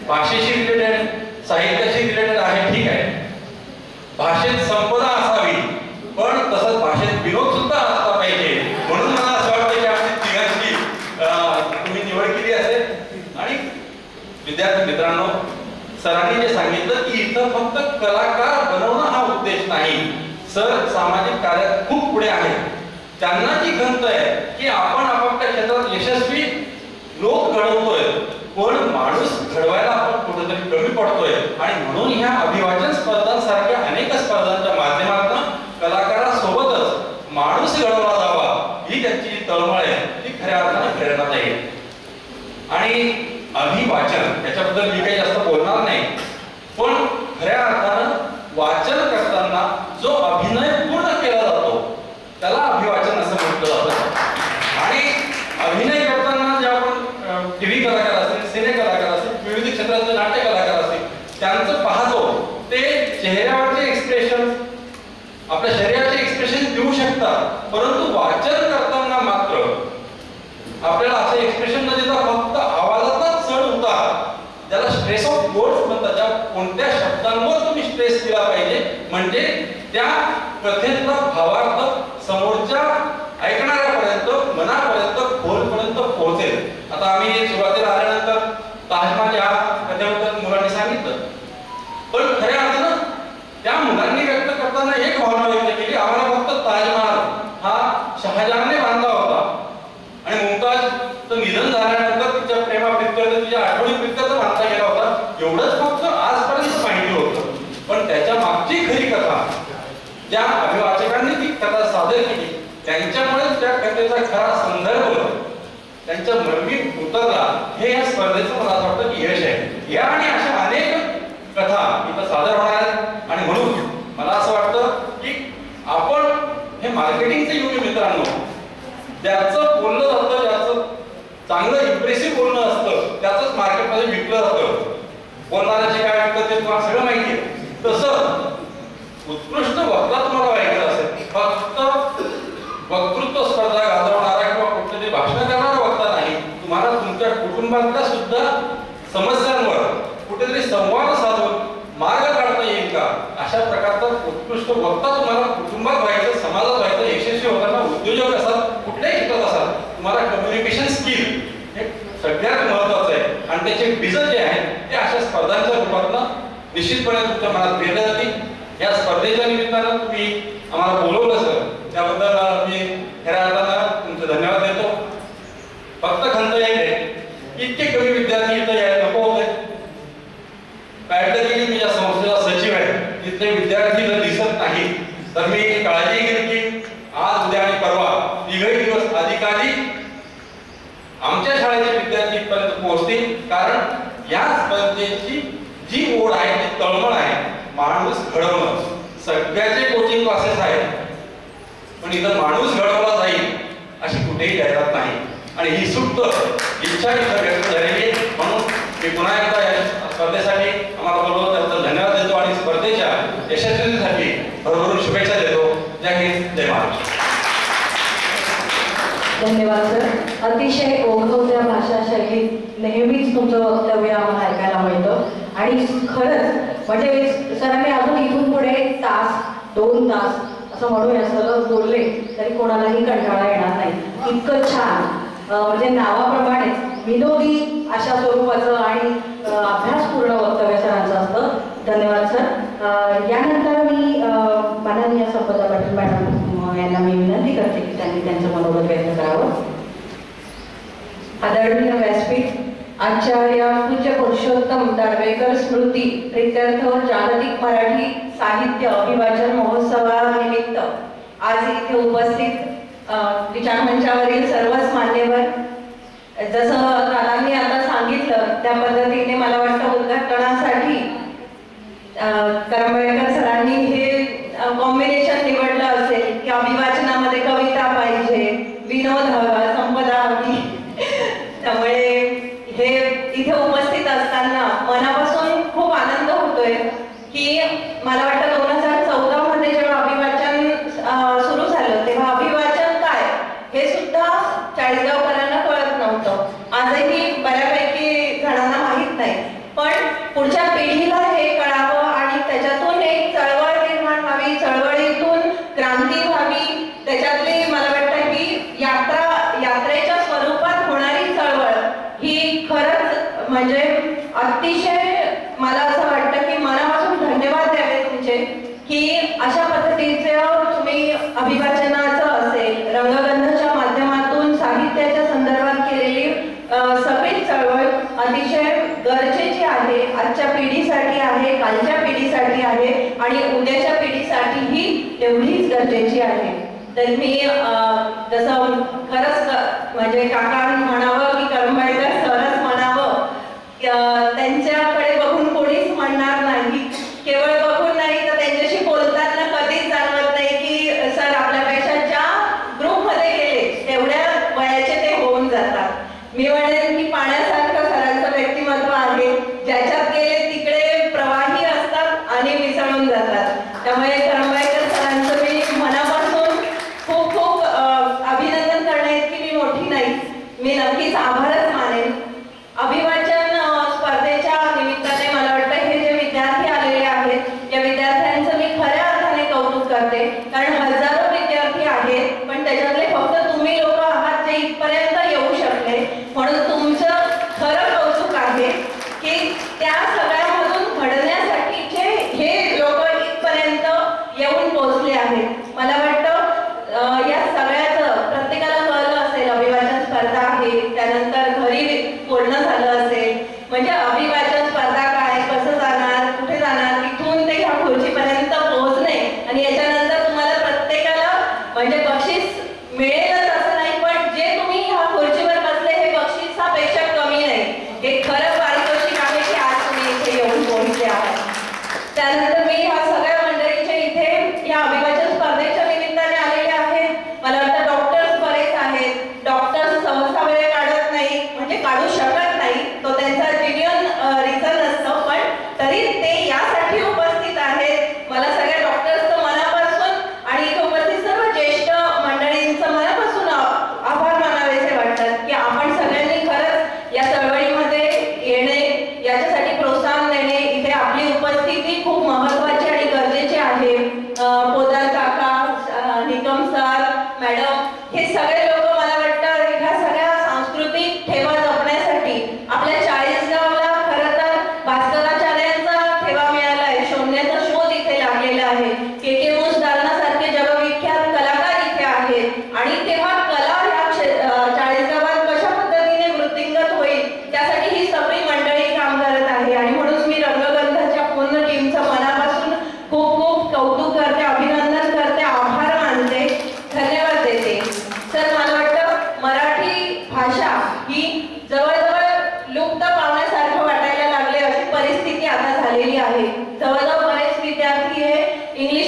भाषेशी रिलेटेड, साहित्याशी रिलेटेड आहे, ठीक आहे. भाषेत संपदा असावी इथं फक्त कलाकार बनवणं हा उद्देश नाही, सर सामाजिक कार्यात खूप पुढे आहेत. त्यांना ती खंत आहे की आपण आपापल्या क्षेत्रात यशस्वी लोक घडवतोय, पण माणूस घडवायला आपण कुठेतरी कमी पडतोय. आणि म्हणून ह्या अभिवाचन स्पर्धांसारख्या अनेक स्पर्धांच्या माध्यमातून कलाकारासोबतच माणूस घडवला जावा ही त्यांची जी तळमळ आहे ती खऱ्या अर्थानं प्रेरणा येईल. आणि अभिवाचन याच्याबद्दल मी काही जास्त बोलणार नाही, पण खऱ्या अर्थानं वाचन करताना जो अभिनय पूर्ण केला जातो त्याला अभिवाचन असं म्हटलं जातं. आणि अभिनय करताना जे आपण टीव्ही कलाकार असतील, सिने कलाकार असतील, विविध क्षेत्रातले नाट्य कलाकार असतील, त्यांचं पाहतो ते चेहऱ्यावरचे एक्सप्रेशन, आपल्या शरीराचे एक्सप्रेशन देऊ शकतात, परंतु वाचन करताना मात्र आपल्याला असे एक्सप्रेशन न देता फक्त आवाजातच चढ उतार, ज्याला स्ट्रेस ऑफ वर्ड्स म्हणतात, ज्या कोणत्या शब्दांवर तुम्ही स्ट्रेस दिला पाहिजे म्हणजे त्या कथेतला भावार्थ समोरच्या ऐकणाऱ्यापर्यंत, मनापर्यंत, खोलपर्यंत पोहोचेल. आता आम्ही सुरुवातीला आल्यानंतर ताजमहाल या कथेबद्दल मुलांनी सांगितलं, पण खऱ्या अर्थानं त्या मुलांनी व्यक्त करताना एक भावना व्यक्त केली, आम्हाला फक्त ताजमहाल हा शहाजहानने बांधला होता आणि मुमताजचं निधन झाल्यानंतर तिच्या प्रेमाप्रीत्यर्थ, तिच्या आठवणीप्रीत्यर्थ बांधला गेला होता, एवढंच फक्त आजपर्यंत माहिती होतं. पण त्याच्या मागची खरी कथा ज्या अभिवाचकांनी ती कथा सादर केली त्यांच्यामुळे त्या कथेचा खरा संदर्भ त्यांच्या मर्मीत उतरला, हे या स्पर्धेचं मला असं वाटतं की यश आहे. या आणि अशा अनेक कथा इथं सादर होणार आहेत. आणि म्हणून मला असं वाटतं की आपण हे मार्केटिंगचे युग मित्रांनो, ज्याचं बोललं जातं, ज्याचं चांगलं इम्प्रेसिव्ह बोलणं असतं त्याचंच मार्केटमध्ये विकलं जातं. बोलणाऱ्याचे काय विकतं ते तुम्हाला सगळं माहिती आहे. तसं उत्कृष्ट वक्ता तुम्हाला व्हायचं असेल, फक्त वक्तृत्व स्पर्धा गाजवणारा किंवा कुठले भाषण करणारा वक्ता नाही, तुम्हाला तुमच्या कुटुंबातल्या सुद्धा समस्यांवर कुठेतरी संवाद साधून मार्ग काढता येईल का, अशा प्रकारचा उत्कृष्ट वक्ता तुम्हाला कुटुंबात व्हायचं, समाजात व्हायचं, यशस्वी होताना उद्योजक असाल, कुठल्याही क्षेत्रात असाल, तुम्हाला कम्युनिकेशन स्किल हे सगळ्यात महत्वाचं आहे. आणि त्याचे बीज जे आहेत ते अशा स्पर्धांच्या रूपातनं निश्चितपणे तुमच्या मनात पेरले जातील. या स्पर्धेच्या निमित्तानं तुम्ही आम्हाला बोलवलं सर, त्याबद्दल मी खऱ्या अर्थानं तुमचे धन्यवाद देतो. फक्त खंत एक आहे, इतके कमी विद्यार्थी इथं यायला नको होते. पॅटर्न मी ज्या संस्थेचा सचिव आहे तिथले विद्यार्थी जर दिसत नाही तर मी काळजी घेईन की आज, उद्या आणि परवा तिघही दिवस अधिकाधिक आमच्या शाळेचे विद्यार्थी इथपर्यंत पोहोचतील. कारण या स्पर्धेची जी ओढ आहे, ती तळमळ आहे, माणूस घडवणं. सगळ्याचे कोचिंग क्लासेस आहेत, पण इथं माणूस घडवला जाईल अशी कुठेही जाहिरात नाही. आणि ही सुप्त इच्छा इथं व्यक्त झालेली आहे. म्हणून मी पुन्हा एकदा या स्पर्धेसाठी आम्हाला बोलवलं त्याबद्दल धन्यवाद देतो आणि स्पर्धेच्या यशस्वीतेसाठी भरभरून शुभेच्छा देतो. जय हिंद, जय महाराष्ट्र. धन्यवाद सर. अतिशय ओघवत्या भाषा शैलीत नेहमीच तुमचं वक्तव्य आम्हाला ऐकायला मिळतं. आणि खरंच म्हणजे सरांनी अजून इथून पुढे तास 2 तास असं म्हणूया सगळं बोलले तरी कोणालाही कंटाळा येणार नाही. इतकं छान म्हणजे नावाप्रमाणेच विनोदी अशा स्वरूपाचं आणि अभ्यासपूर्ण वक्तव्य सरांचं असतं. धन्यवाद सर. यानंतर मी माननीय संपदा पाटील मॅडम यांना मी विनंती करते की त्यांनी त्यांचं मनोगत व्यक्त करावं. आदरणीय व्यासपीठ, आचार्य पूज्य पुरुषोत्तम दानवेकर स्मृती प्रीत्यर्थ जागतिक मराठी साहित्य अभिवाचन महोत्सवानिमित्त आज इथे उपस्थित विचारमंचावरील सर्वच मान्यवर, जसं दादांनी आता सांगितलं त्या पद्धतीने मला वाटतं उद्घाटनासाठी करंबेळकर सरांनी हे कॉम्बिनेशन निवडलं असेल की अभिवाचनामध्ये कविता पाहिजे, विनोद हवा, संपदा हवी. त्यामुळे हे इथे उपस्थित असताना मनापासून खूप आनंद होतोय की मला वाटतं 2014 मध्ये जेव्हा अभिवाचन सुरू झालं तेव्हा अभिवाचन काय हे सुद्धा चाळीसगावकरांना कळत नव्हतं. आजही बऱ्यापैकी जणांना माहीत नाही, पण पुढच्या पिढीला हे कळावं आणि त्याच्यातून एक चळवळ निर्माण व्हावी, चळवळीतून क्रांती व्हावी. त्याच्यातली मला वाटतं ही यात्रेच्या स्वरूपात होणारी चळवळ ही खरंच म्हणजे अतिशय मला असं वाटतं की मनापासून अशा पद्धतीचं तुम्ही अभिवाचनाचं असेल, रंगगंधाच्या माध्यमातून साहित्याच्या संदर्भात केलेली सगळी चळवळ अतिशय गरजेची आहे. आजच्या पिढीसाठी आहे, कालच्या पिढीसाठी आहे आणि उद्याच्या पिढीसाठीही तेवढीच गरजेची आहे. तर मी जसं खरंच म्हणजे काका म्हणावं की करंबाईकर सरच म्हणावं, त्यांच्याकडे बघून कोणीच म्हणणार नाही. केवळ बघून नाही तर त्यांच्याशी बोलताना कधीच जाणवत नाही की सर आपल्यापेक्षा ज्या ग्रुपमध्ये गेले तेवढ्या वयाचे ते होऊन जातात. मी म्हणेन की पाण्यासारखं सरांचं व्यक्तिमत्व आहे, ज्याच्यात गेले तिकडे प्रवाही असतात आणि मिसळून जातात. त्यामुळे करंबाईकर सरांचं मी मनापासून खूप खूप अभिनंदन करण्याइतकी मी मोठी नाही, मी नक्कीच आभारच मानेन. अभिवाचन स्पर्धेच्या निमित्ताने मला वाटतं हे जे विद्यार्थी आलेले आहेत या विद्यार्थ्यांचं मी खऱ्या अर्थाने कौतुक करते, कारण हजारो विद्यार्थी आहेत पण त्याच्यातले फक्त तुम्ही लोक आहात जे इथपर्यंत येऊ शकले, म्हणून तुमचं खरं कौतुक आहे की त्या सगळ्यामधून घडण्यासाठीचे हे लोक इथपर्यंत येऊन पोहोचले आहेत. मला वाटतं या सगळ्याचं प्रत्येकाला कळलं असेल, अभिवाचन स्पर्धा आहे, त्यानंतर घरी बोलणं झालं असेल, म्हणजे अभिवाचन स्पर्धा काय, कसं जाणार, कुठे जाणार, तिथून ते ह्या खुर्चीपर्यंत पोहोचणे आणि याच्यानंतर तुम्हाला प्रत्येकाला म्हणजे बक्षीस मिळेलच असं नाही, पण जे तुम्ही ह्या खुर्चीवर बसले हे बक्षिसापेक्षा कमी नाही, हे खरं पारितोषिक आहे की आज तुम्ही इथे येऊन पोहोचले आहात. त्यानंतर मी ह्या सगळ्या मंडळीच्या इथे या अभिवाचन स्पर्धेच्या निमित्ताने आलेले आहेत. मला वाटतं डॉक्टर्स बरेच आहेत, डॉक्टर्स सहसा वेळ काढत नाही, म्हणजे काढू शकत नाही, तो त्यांचा जेन्युइन रिझन असतं, पण तरी ते यासाठी उपस्थित आहेत. मला सगळ्या डॉक्टर्सचं मनापासून आणि इथे उपस्थित सर्व ज्येष्ठ मंडळींचं मनापासून आभार मानावेसे वाटतात की आपण सगळ्यांनी खरंच या चळवळीमध्ये येणे, याच्यासाठी प्रोत्साहन देणे, इथे आपली उपस्थिती खूप महत्त्वाची आणि गरजेची आहे. पोदार काका, निकम सर, मॅडम, हे सगळे लोक मला वाटतं ह्या सगळ्या सांस्कृतिक ठेवा जपण्यासाठी आपल्या 40 गावाला खरं तर भास्कराचार्यांचा ठेवा मिळाला आहे, शोधण्याचा शोध इथे लागलेला आहे. के मुसदारनासारखे जगविख्यात कलाकार इथे आहेत आणि तेव्हा कला ह्या 40 गावात कशा पद्धतीने वृत्तिंगत होईल त्यासाठी ही सगळी मंडळी काम करत आहे आणि म्हणून मी रंगगंधाच्या पूर्ण टीमचं मनापासून खूप खूप कौतुक करते, अभिनंदन करते, आभार मानते, धन्यवाद देते. सर मला वाटतं मराठी भाषा ही जवळजवळ लुप्त पावण्यासारखं वाटायला लागले अशी परिस्थिती आता झालेली आहे. जवळजवळ बरेच विद्यार्थी हे इंग्लिश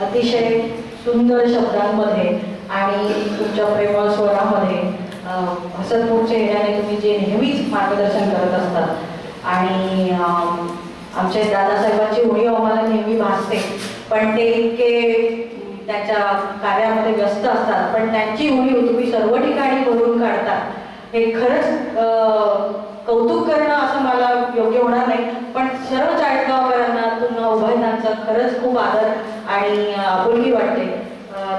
अतिशय सुंदर शब्दांमध्ये आणि तुमच्या प्रेमळ स्वरामध्ये हसतमुख चेहऱ्याने तुम्ही जे नेहमीच मार्गदर्शन करत असतात आणि आमच्या दादासाहेबांची उणीव आम्हाला नेहमी भासते, पण ते इतके त्यांच्या कार्यामध्ये व्यस्त असतात, पण त्यांची उणीव तुम्ही सर्व ठिकाणी भरून काढतात. हे खरंच कौतुक करणं असं मला योग्य होणार नाही, पण सर्व चाळीसगावकरांना पुन्हा उभयतांचा खरंच खूप आदर आणि आपुलकी वाटते.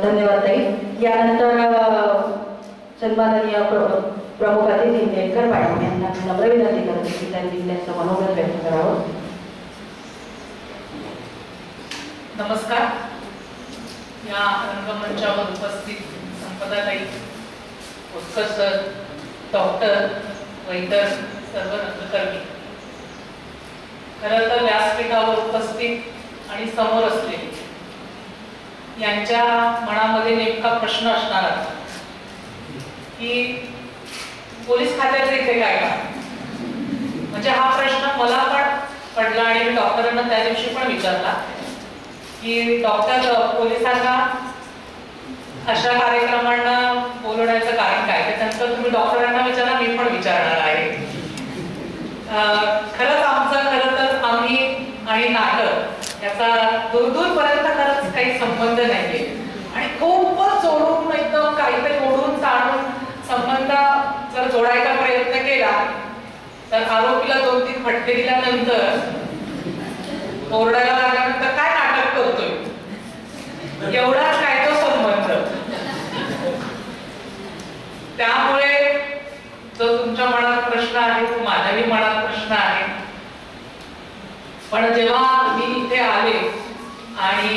धन्यवाद ताई. यानंतर सन्माननीय प्रमुख अतिथी नेलकर पाटील यांना नम्र विनंती करते की त्यांनी त्यांचं मनोगत व्यक्त करावं. नमस्कार. या रंगमंचावर उपस्थित संपदाताई, उत्कर्ष सर, डॉक्टर व इतर सर्व रंगकर्मी, खरं तर व्यासपीठावर उपस्थित आणि समोर असलेले यांच्या मनामध्ये नेमका प्रश्न असणार आहे की पोलीस खात्याचे इथे काय काम. म्हणजे हा प्रश्न मला पण पडला आणि मी डॉक्टरांना त्या दिवशी पण विचारला की डॉक्टर, पोलिसांना अशा कार्यक्रमांना बोलवण्याचं कारण काय. त्यानंतर तुम्ही डॉक्टरांना विचारा, मी पण विचारणार आहे. खरंच तर आम्ही आणि नाटक याचा दूरपर्यंत खरंच काही संबंध नाहीये आणि खूपच जोडून एकदम काहीतरी ओढून चाळून संबंध जर जोडायचा प्रयत्न केला तर आरोपीला 2-3 फटके दिल्यानंतर, ओरडायला लागल्यानंतर काय नाटक करतोय एवढाच काय तो संबंध. त्यामुळे जो तुमच्या मनात प्रश्न आहे तो माझ्याही मनात प्रश्न आहे. पण जेव्हा मी इथे आले आणि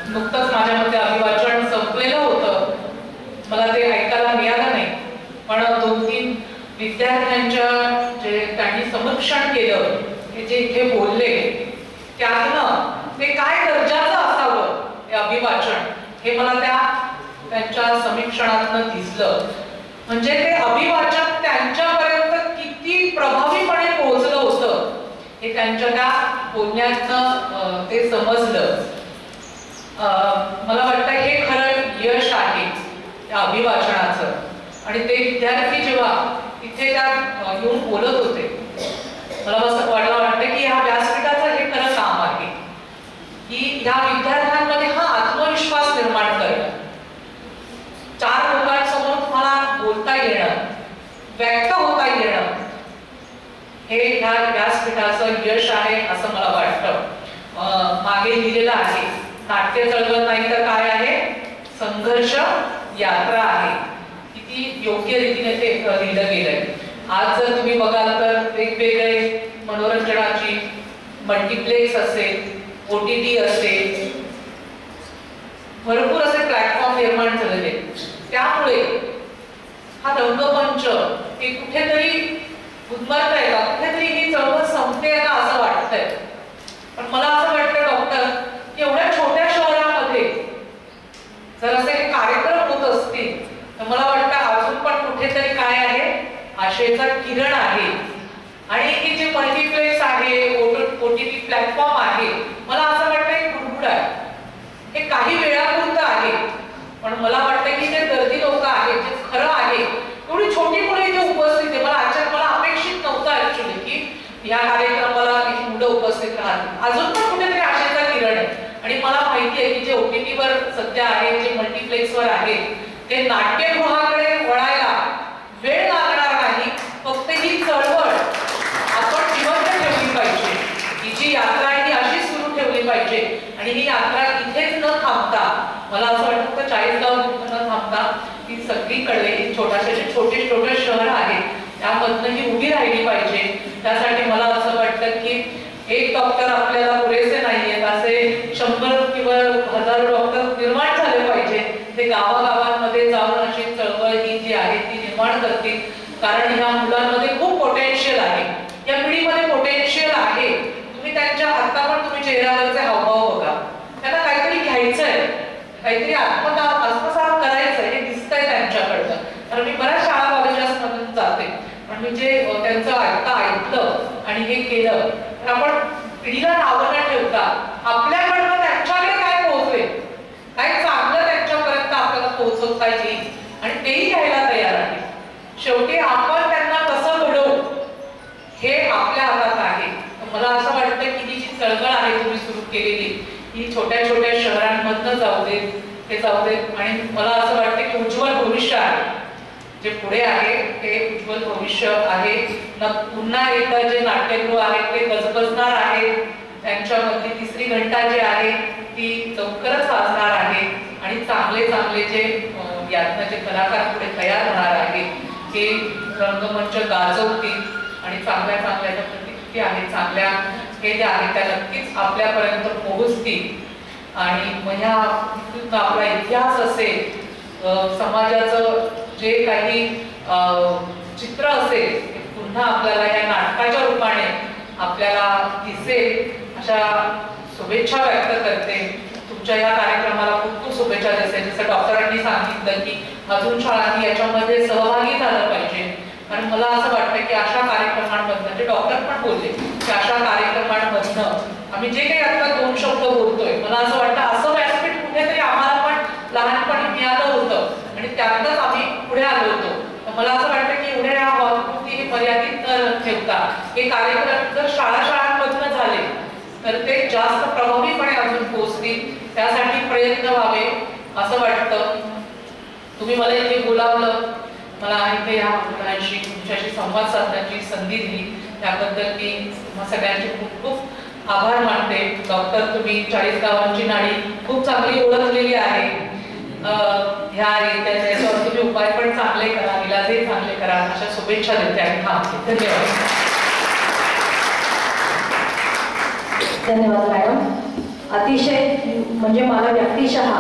नुकतंच माझ्यामध्ये अभिवाचन संपलेलं होतं, मला ते ऐकायला मिळालं नाही, पण 2-3 विद्यार्थ्यांच्या जे त्यांनी समक्षण केलं, हे जे इथे बोलले, त्यातनं ते काय दर्जाचं असावं हे अभिवाचन, हे मला त्यांच्या समीक्षणातनं दिसलं. म्हणजे ते अभिवाचन त्यांच्यापर्यंत किती प्रभावीपणे पोहोचलं होतं हे त्यांच्या त्या बोलण्यातनं ते समजलं. मला वाटतं हे खरं यश आहे त्या अभिवाचनाचं. आणि ते विद्यार्थी जेव्हा तिथे त्या येऊन बोलत होते, मला असं वाटतं की ह्या व्यासपीठाचं हे खरं काम आहे की ह्या विद्यार्थ्यांमध्ये हा आत्मविश्वास निर्माण करणं, 4 लोकांसमोर तुम्हाला बोलता येणं, व्यक्त होता येणं, हे ह्या व्यासपीठाचं यश आहे असं मला वाटतं. मागे लिहिलेलं आहे, नाट्य चळवळ नाही तर काय आहे, संघर्ष यात्रा आहे. किती योग्य रीतीने ते लिहिलं गेलंय. आज जर तुम्ही बघाल तर वेगवेगळे मनोरंजनाची मल्टीप्लेक्स असेल, OTT असेल, भरपूर असे प्लॅटफॉर्म निर्माण झालेले. त्यामुळे हा रंगमंच हे कुठेतरी गुदमरतंय का, कुठेतरी ही चळवळ संपते का असं वाटतंय. पण मला असं वाटतं डॉक्टर, की एवढ्या छोट्या शहरामध्ये जर असे कार्यक्रम होत असतील तर मला वाटतं अजून पण कुठेतरी काय आहे, आशेचा किरण आहे. आणि हे जे मल्टीप्लेक्स आहे, OTT प्लॅटफॉर्म आहे, मला असं वाटतं एक गुडगुड आहे. हे काही वेळापुरतं आहे, पण मला वाटतं की जे गर्दी लोक आहेत, जे खरं आहे, एवढी छोटी मुलं इथे उपस्थित आहे. मला अपेक्षित नव्हतं ऍक्च्युली की ह्या कार्यक्रमाला ही मुलं उपस्थित राहतील. अजून पण कुठेतरी आशेचा किरण आहे. आणि मला माहिती आहे की जे OTT वर सध्या आहे, जे मल्टीप्लेक्सवर आहे, ते नाट्यगृहाकडे वळायला वेळ लागणार नाही. फक्त ही चळवळ आपण जिवंत ठेवली पाहिजे. ही जी यात्रा आहे ती अशीच सुरू ठेवली पाहिजे. आणि ही यात्रा इथेच न थांबता, मला असं वाटतं तर 40गाव न थांबता ती सगळीकडे छोटे शहर आहेत त्यामधनं ही उभी राहिली पाहिजे. त्यासाठी मला असं वाटतं की एक डॉक्टर आपल्याला पुरेसे नाहीयेत, असे 100 किंवा 1000 डॉक्टर निर्माण झाले पाहिजे. ते गावागावांमध्ये जाऊन अशी चळवळ ही जी आहे ती निर्माण करतील. कारण ह्या मुलांमध्ये खूप पोटेन्शियल आहे, या पिढीमध्ये पोटेन्शियल आहे. तुम्ही त्यांच्या आता पण तुम्ही चेहऱ्यावरचे हावभाव बघा, त्यांना काहीतरी घ्यायचंय, काहीतरी आत्मसात करायचंय, हे दिसतंय त्यांच्याकडनं. कारण मी बऱ्याच शाळा कॉलेजेसमधून जाते, पण मी जे त्यांचं ऐकलं आणि हे केलं, तर आपण पिढीला नावं न ठेवता आपल्याकडनं त्यांच्याकडे काय पोहोचलं छोट्या छोट्या शहरांमधनं जाऊ देत, ते जाऊ देत. आणि मला असं वाटतं की उज्ज्वल भविष्य आहे जे पुढे आहे, ते उज्ज्वल भविष्य आहे. पुन्हा एकदा जे नाट्यगृह आहेत ते गजबजणार आहेत. त्यांच्यामधली तिसरी घंटा जी आहे ती लवकरच वाजणार आहे आणि चांगले चांगले जे यातनं जे कलाकार पुढे तयार होणार आहेत ते रंगमंच गाजवतील आणि चांगल्या चांगल्या ज्या प्रतिकृती आहेत, चांगल्या हे ज्या आहेत त्या नक्कीच आपल्यापर्यंत पोहोचतील. आणि मग ह्या आपला इतिहास असेल, समाजाचं जे काही चित्र असेल पुन्हा आपल्याला या नाटकाच्या रूपाने आपल्याला दिसेल अशा शुभेच्छा व्यक्त करते. तुमच्या या कार्यक्रमाला खूप खूप शुभेच्छा देते. जसं डॉक्टरांनी सांगितलं की अजून शाळांनी याच्यामध्ये सहभागी झालं पाहिजे. आणि मला असं वाटतं की अशा कार्यक्रमांमधनं, जे डॉक्टर पण बोलले की अशा कार्यक्रमांमधनं आम्ही जे काही आता 2 शब्द बोलतोय, मला असं वाटतं असं व्यासपीठ कुठेतरी आम्हाला पण लहानपणी मिळालं होतं आणि त्यातच आम्ही पुढे आलो होतो. मला असं वाटतं की एवढ्या या हॉलपुरती हे मर्यादित न ठेवता हे कार्यक्रम जर शाळांमधनं झाले तर ते जास्त प्रभावीपणे अजून पोहोचतील. त्यासाठी प्रयत्न व्हावे असं वाटतं. तुम्ही मला इथे बोलावलं, मला इथे या मुलांशी तुमच्याशी संवाद साधण्याची संधी दिली, त्याबद्दल मी तुम्हा सगळ्यांचे खूप खूप आभार मानते. डॉक्टर, तुम्ही 40 गावांची नाडी खूप चांगली ओळखलेली आहे. ह्या त्याच्यावर तुम्ही उपाय पण चांगले करा, इलाजही चांगले करा अशा शुभेच्छा देते आणि थांबते. धन्यवाद. धन्यवाद मॅडम. अतिशय म्हणजे मला व्यक्तिशः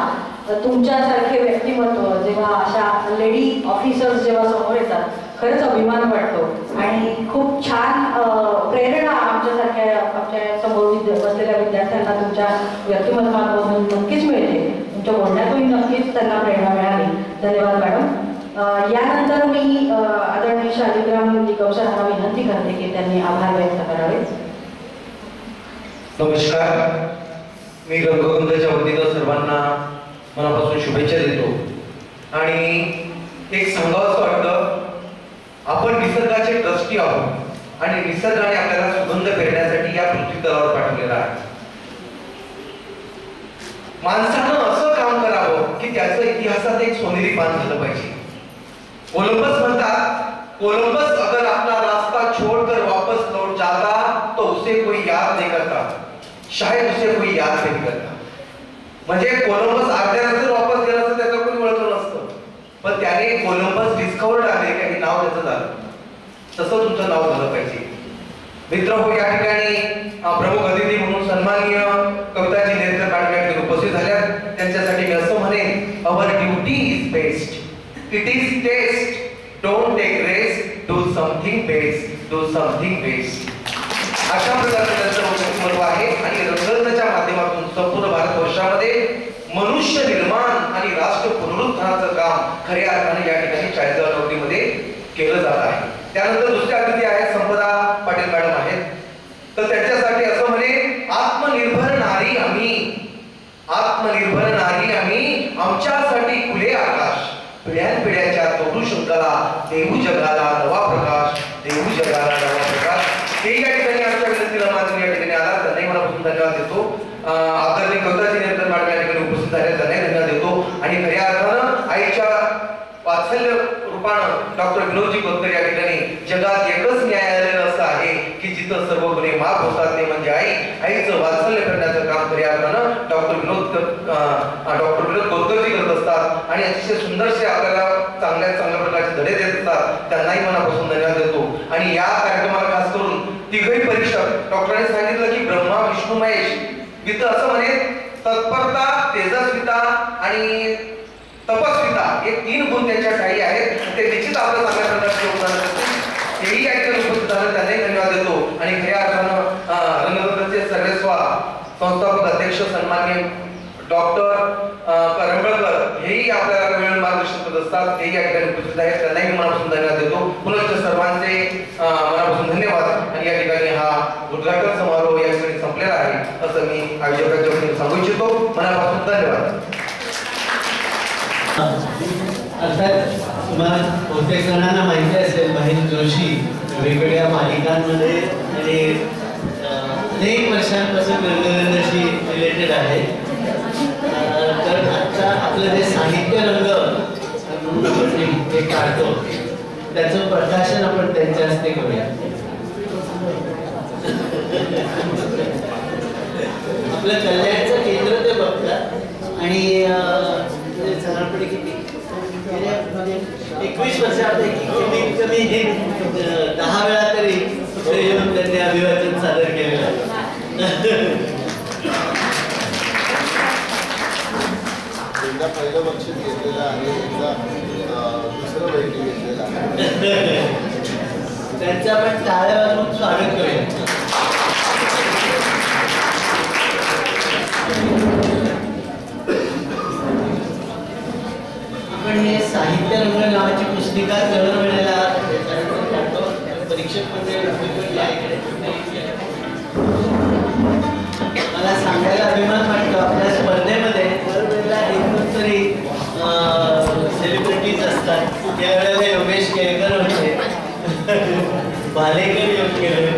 तुमच्यासारखे व्यक्तिमत्व जेव्हा अशा लेडी ऑफिसर्स जेव्हा समोर येतात खरंच अभिमान वाटतो आणि खूप छान प्रेरणा आमच्या समोर बसलेल्या विद्यार्थ्यांना तुमच्या व्यक्तिमत्वामधून नक्कीच मिळते. तुमच्या बोलण्यातून नक्कीच त्यांना प्रेरणा मिळाली. धन्यवाद मॅडम. यानंतर मी आदरणीय शालिग्राम निकम सरांना विनंती करते की त्यांनी आभार व्यक्त करावे. नमस्कार. मी रंगगंधच्या वतीनं सर्वांना मनापासून शुभेच्छा देतो. आणि एक सांगावंसं वाटतं, आपण निसर्गाचे ट्रस्टी आहोत आणि निसर्गाने आपल्याला सुगंध पेरण्यासाठी या पृथ्वी तलावर पाठवलेला आहे. माणसानं असं काम करावं की त्याचं इतिहासात एक सोनेरी पान झालं पाहिजे. कोलंबस म्हणतात, कोलंबस अगर अपना रास्ता छोड़कर वापस लौट जाता तो उसे कोई याद नहीं करता, शायद उसे कोई याद नहीं करता. म्हणजे कोलंबस अर्ध्या रस्त्यावर वापस गेला असता त्याचं कोणी ओळखलं नसतं, पण त्याने कोलंबस डिस्कव्हर्ड अमेरिका हे नाव त्याचं झालं. तसं तुमचं नाव झालं पाहिजे. मित्र हो, या ठिकाणी प्रमुख अतिथी म्हणून सन्माननीय कविताजी नेत्र कांडगे उपस्थित झाल्या. त्यांच्यासाठी मी असं म्हणेन, our duty is best, it is test, don't take rest, do something best, do something best. अशा प्रकारचं त्यांचं व्यक्तिमत्व आहे. आणि रंगगंधच्या माध्यमातून संपूर्ण भारतवर्षामध्ये मनुष्य निर्माण आणि राष्ट्र पुनरुत्थानाचं काम खऱ्या अर्थाने या ठिकाणी 40 नोकरीमध्ये केलं जात आहे. त्यानंतर दुसरे अतिथी आहेत संपदा पाटील मॅडम आहेत. तर त्यांच्यासाठी असं म्हणे, आत्मनिर्भर नारी आम्ही, आत्मनिर्भर नारी आम्ही, आमच्यासाठी खुले आकाश, पिढ्यानपिढ्याच्या तोडू शंकाला देऊ जगाला नवा प्रकाश, देऊ जगाला नवा प्रकाश. हे या ठिकाणी आमच्या विनंतीला मानून या ठिकाणी आला, त्यांनाही मनापासून धन्यवाद देतो. आदरणीय कविताजी नेत्र मॅडम या ठिकाणी उपस्थित झाले, त्यांनाही धन्यवाद देतो. आणि खऱ्या अर्थानं आईच्या वात्सल्य रूपानं डॉक्टर विनोदजी कोतकर या ठिकाणी जगात एकच न्यायालय असं आहे की जिथं सर्व गुन्हे माफ होतात, ते म्हणजे आई. आईचं वात्सल्य करण्याचं काम खऱ्या अर्थानं डॉक्टर विनोद कोतकरजी करत असतात आणि अतिशय सुंदरसे आपल्याला चांगल्या प्रकारचे धडे देत असतात. त्यांनाही मनापासून धन्यवाद देतो. आणि या कार्यक्रमाला खास करून तिघही परीक्षक डॉक्टरांनी सांगितलं की ब्रह्मा विष्णू महेश इथं असं म्हणे, तत्परता, तेजस्विता आणि तपस्विता हे 3 गुण त्यांच्या ठाई आहेत. ते निश्चित आपल्या चांगल्या प्रकारचे योगदान करतील. हेही या ठिकाणी उपस्थित झालं, त्यांनाही धन्यवाद देतो. आणि खऱ्या अर्थानं रंगगंधचे सर्वेस्वा संस्थापक अध्यक्ष सन्माननीय डॉक्टर करंबळकर हेही आपल्याला वेळ मार्गदर्शन करत असतात. तेही या ठिकाणी उपस्थित आहेत, त्यांनाही मनापासून धन्यवाद देतो. पुनश्च सर्वांचे मनापासून धन्यवाद. आणि या ठिकाणी हा उद्घाटन समारोह या ठिकाणी संपलेला आहे असं मी आयोजकांच्या वतीने सांगू इच्छितो. मनापासून धन्यवाद. अर्थात तुम्हाला बहुतेक जणांना माहिती असेल, महेश जोशी वेगवेगळ्या मालिकांमध्ये आणि अनेक वर्षांपासून रंगगंधाशी रिलेटेड आहे. तर आता आपलं जे साहित्य रंग हे काढतो त्याचं प्रकाशन आपण त्यांच्या हस्ते करूया. आपलं कल्याणचं केंद्र ते बघतात आणि साधारणपणे किती 21 वर्षापैकी कमीत कमी हे 10 वेळा तरी येऊन त्यांनी अभिवाचन सादर केलेलं आहे. एकदा पहिलं बक्षीस घेतलेलं आहे, एकदा दुसरं बैठी घेतलेलं आहे. त्यांचं आपण टाळ्या वाजवून स्वागत करूया. आपण हे साहित्य रंग नावाची पुस्तिका दरवेळेला परीक्षक म्हणजे मला सांगायला अभिमान वाटतो आपल्या स्पर्धेमध्ये दरवेळेला एकूण तरी सेलिब्रिटीज असतात. त्यावेळेला योगेश केळकर होते, भालेकर येऊन गेले.